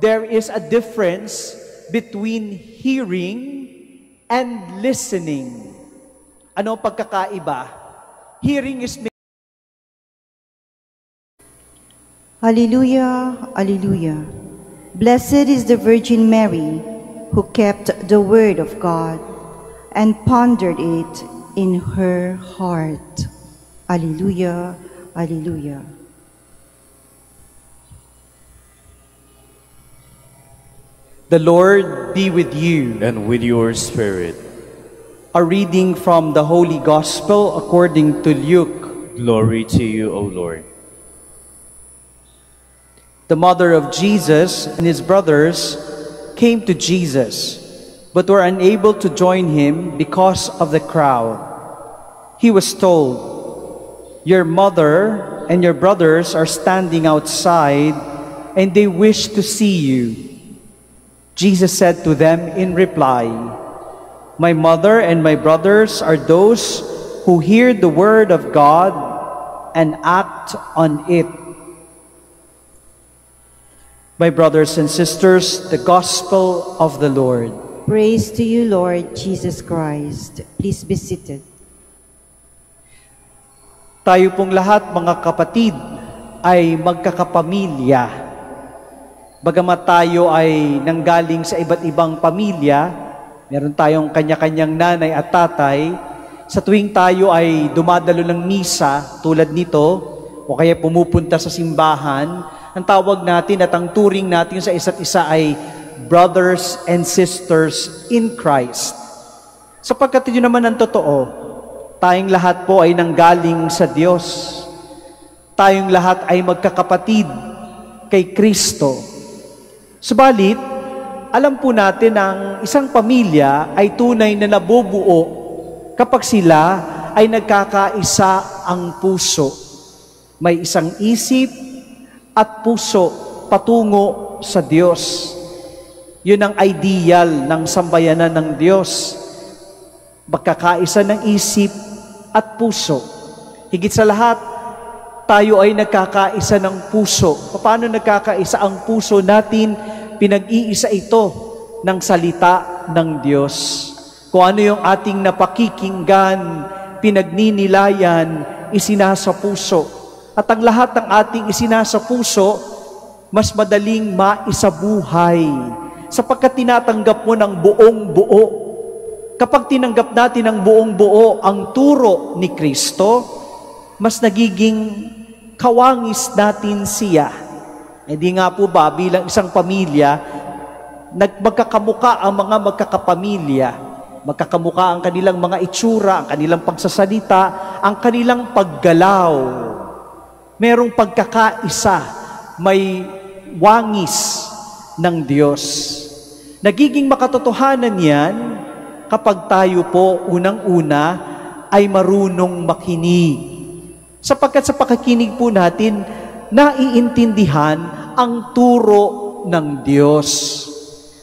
there is a difference between hearing and listening. Ano ang pagkakaiba? Hearing is... Alleluia, Alleluia. Blessed is the Virgin Mary, who kept the word of God and pondered it in her heart. Alleluia, Alleluia. The Lord be with you. And with your spirit. A reading from the Holy Gospel according to Luke. Glory to you, O Lord. The mother of Jesus and his brothers came to Jesus, but were unable to join him because of the crowd. He was told, "Your mother and your brothers are standing outside, and they wish to see you." Jesus said to them in reply, "My mother and my brothers are those who hear the word of God and act on it." My brothers and sisters, the Gospel of the Lord. Praise to you, Lord Jesus Christ. Please be seated. Tayo pong lahat, mga kapatid, ay magkakapamilya. Bagamat tayo ay nanggaling sa iba't ibang pamilya, meron tayong kanya-kanyang nanay at tatay, sa tuwing tayo ay dumadalo ng misa tulad nito, o kaya pumupunta sa simbahan, ang tawag natin at ang turing natin sa isa't isa ay brothers and sisters in Christ. Sapagkat yun naman ang totoo, tayong lahat po ay nanggaling sa Diyos. Tayong lahat ay magkakapatid kay Kristo. Subalit, alam po natin ang isang pamilya ay tunay na nabubuo kapag sila ay nagkakaisa ang puso. May isang isip at puso patungo sa Diyos. Yun ang ideal ng sambayanan ng Diyos. Magkakaisa ng isip at puso. Higit sa lahat, tayo ay nagkakaisa ng puso. Paano nagkakaisa ang puso natin? Pinag-iisa ito ng salita ng Diyos. Kung ano yung ating napakikinggan, pinagninilayan, isinasa puso. At ang lahat ng ating isinasa puso, mas madaling maisabuhay. Sapagkat tinatanggap mo ng buong buo. Kapag tinanggap natin ng buong buo ang turo ni Kristo, mas nagiging kawangis natin siya. Hindi nga po ba bilang isang pamilya, magkakamuka ang mga magkakapamilya, magkakamuka ang kanilang mga itsura, ang kanilang pagsasalita, ang kanilang paggalaw. Merong pagkakaisa, may wangis ng Diyos. Nagiging makatotohanan yan kapag tayo po unang-una ay marunong makinig. Sapagkat sa pakikinig po natin, naiintindihan ang turo ng Diyos.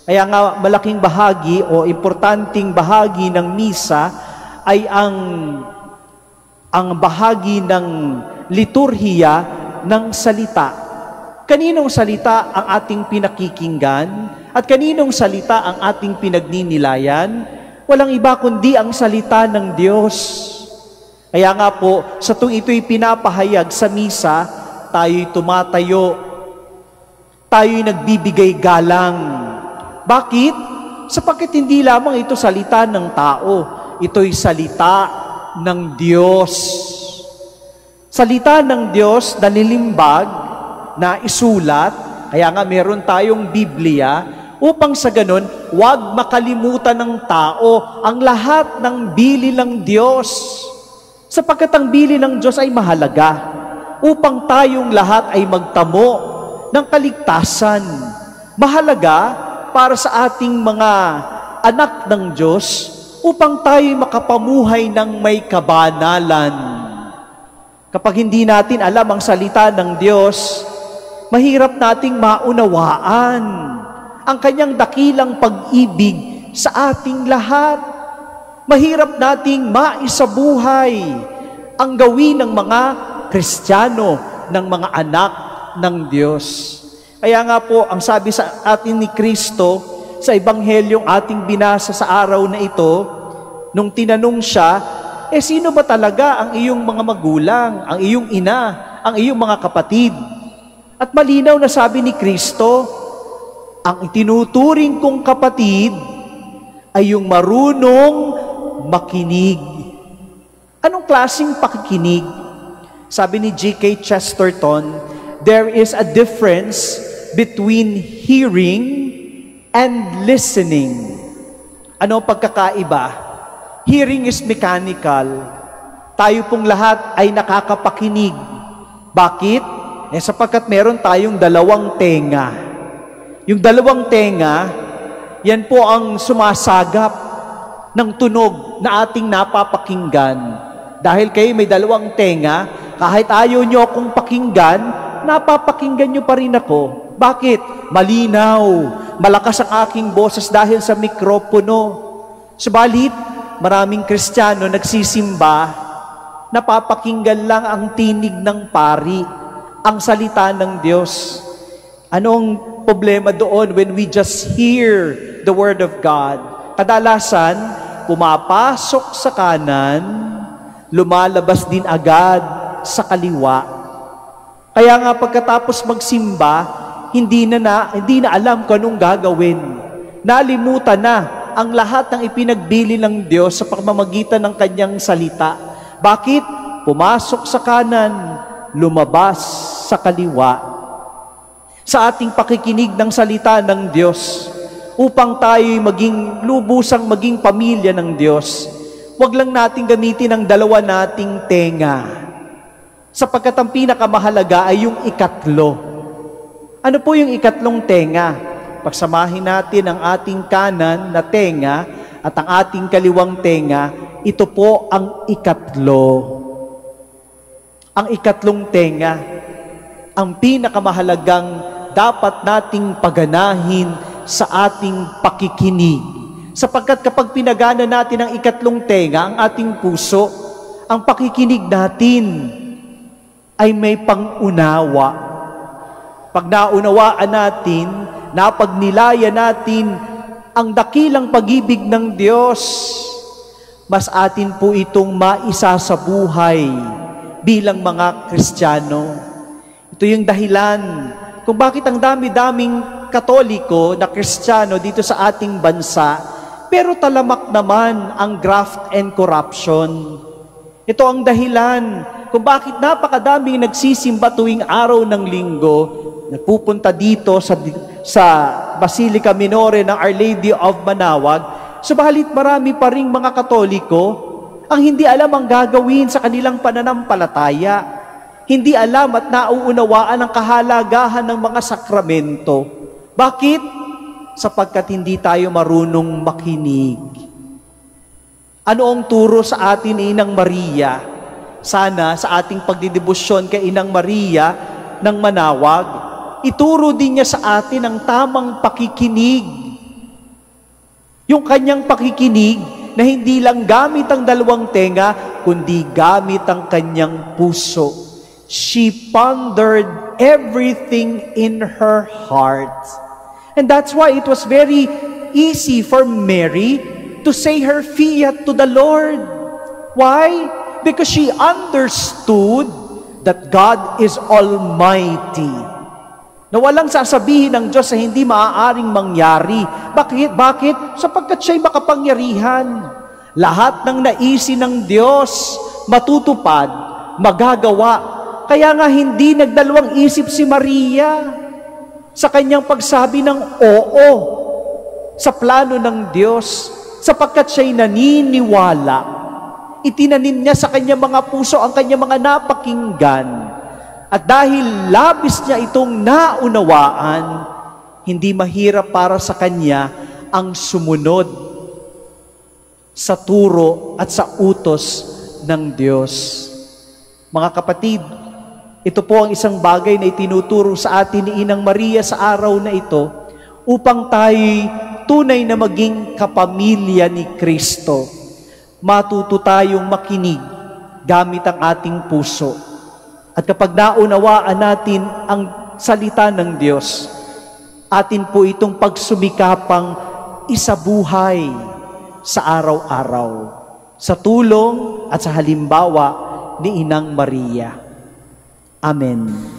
Kaya nga malaking bahagi o importanteng bahagi ng misa ay ang bahagi ng liturhiya ng salita. Kaninong salita ang ating pinakikinggan at kaninong salita ang ating pinagninilayan? Walang iba kundi ang salita ng Diyos. Kaya nga po, sa tuwing ito'y pinapahayag sa misa, tayo'y tumatayo, tayo'y nagbibigay galang. Bakit? Sapagkat hindi lamang ito salita ng tao, ito'y salita ng Diyos. Salita ng Diyos na nilimbag, na isulat, kaya nga meron tayong Biblia, upang sa ganun, huwag makalimutan ng tao ang lahat ng bili ng Diyos. Sapagkat ang bili ng Diyos ay mahalaga, upang tayong lahat ay magtamo ng kaligtasan. Mahalaga para sa ating mga anak ng Diyos, upang tayo'y makapamuhay ng may kabanalan. Kapag hindi natin alam ang salita ng Diyos, mahirap nating maunawaan ang kanyang dakilang pag-ibig sa ating lahat. Mahirap nating maisabuhay ang gawin ng mga Kristiyano, ng mga anak ng Diyos. Kaya nga po, ang sabi sa atin ni Kristo sa Ebanghelyong ating binasa sa araw na ito, nung tinanong siya, sino ba talaga ang iyong mga magulang, ang iyong ina, ang iyong mga kapatid? At malinaw na sabi ni Kristo, ang itinuturing kong kapatid ay yung marunong makinig. Anong klaseng pakikinig? Sabi ni G.K. Chesterton, there is a difference between hearing and listening. Ano ang pagkakaiba? Hearing is mechanical. Tayo pong lahat ay nakakapakinig. Bakit? Sapagkat meron tayong dalawang tenga. Yung dalawang tenga, yan po ang sumasagap ng tunog na ating napapakinggan. Dahil kayo may dalawang tenga, kahit ayaw nyo akong pakinggan, napapakinggan nyo pa rin ako. Bakit? Malinaw. Malakas ang aking boses dahil sa mikropono. Subalit, maraming Kristiyano nagsisimba, napapakinggan lang ang tinig ng pari, ang salita ng Diyos. Anong problema doon when we just hear the Word of God? Kadalasan, pumapasok sa kanan, lumalabas din agad sa kaliwa. Kaya nga pagkatapos magsimba, hindi na alam kung anong gagawin. Nalimutan na ang lahat ng ipinagbili ng Diyos sa pamamagitan ng kanyang salita. Bakit? Pumasok sa kanan, lumabas sa kaliwa. Sa ating pakikinig ng salita ng Diyos, upang tayo'y lubusang maging pamilya ng Diyos, huwag lang natin gamitin ang dalawa nating tenga. Sapagkat ang pinakamahalaga ay yung ikatlo. Ano po yung ikatlong tenga? Pagsamahin natin ang ating kanan na tenga at ang ating kaliwang tenga, ito po ang ikatlo. Ang ikatlong tenga, ang pinakamahalagang dapat nating paganahin sa ating pakikinig. Sapagkat kapag pinagana natin ang ikatlong tenga, ang ating puso, ang pakikinig natin ay may pangunawa. Pag naunawaan natin, napagnilaya natin ang dakilang pag-ibig ng Diyos, mas atin po itong maisa sa buhay bilang mga Kristiyano. Ito yung dahilan kung bakit ang dami-daming Katoliko na Kristiyano dito sa ating bansa, pero talamak naman ang graft and corruption. Ito ang dahilan kung bakit napakadaming nagsisimba tuwing araw ng linggo, nagpupunta dito sa Basilica Minore ng Our Lady of Manaoag, subalit marami pa ring mga Katoliko ang hindi alam ang gagawin sa kanilang pananampalataya, hindi alam at nauunawaan ang kahalagahan ng mga sakramento. Bakit? Sapagkat hindi tayo marunong makinig. Ano ang turo sa atin ni Inang Maria? Sana sa ating pagdidebosyon kay Inang Maria ng Manaoag, ituro din niya sa atin ang tamang pakikinig. Yung kanyang pakikinig na hindi lang gamit ang dalawang tenga, kundi gamit ang kanyang puso. She pondered everything in her heart. And that's why it was very easy for Mary to say her fiat to the Lord. Why? Because she understood that God is Almighty. Na walang sasabihin ng Diyos na hindi maaaring mangyari. Bakit? Sapagkat siya'y makapangyarihan. Lahat ng naisin ng Diyos, matutupad, magagawa. Kaya nga hindi nagdalawang isip si Maria sa kanyang pagsabi ng oo sa plano ng Diyos, sapagkat siya'y naniniwala. Itinanim niya sa kanyang mga puso ang kanyang mga napakinggan. At dahil labis niya itong naunawaan, hindi mahirap para sa kanya ang sumunod sa turo at sa utos ng Diyos. Mga kapatid, ito po ang isang bagay na itinuturo sa atin ni Inang Maria sa araw na ito upang tayo'y tunay na maging kapamilya ni Kristo. Matuto tayong makinig gamit ang ating puso. At kapag naunawaan natin ang salita ng Diyos, Atin po itong pagsumikapang isabuhay sa araw-araw, sa tulong at sa halimbawa ni Inang Maria. Amen.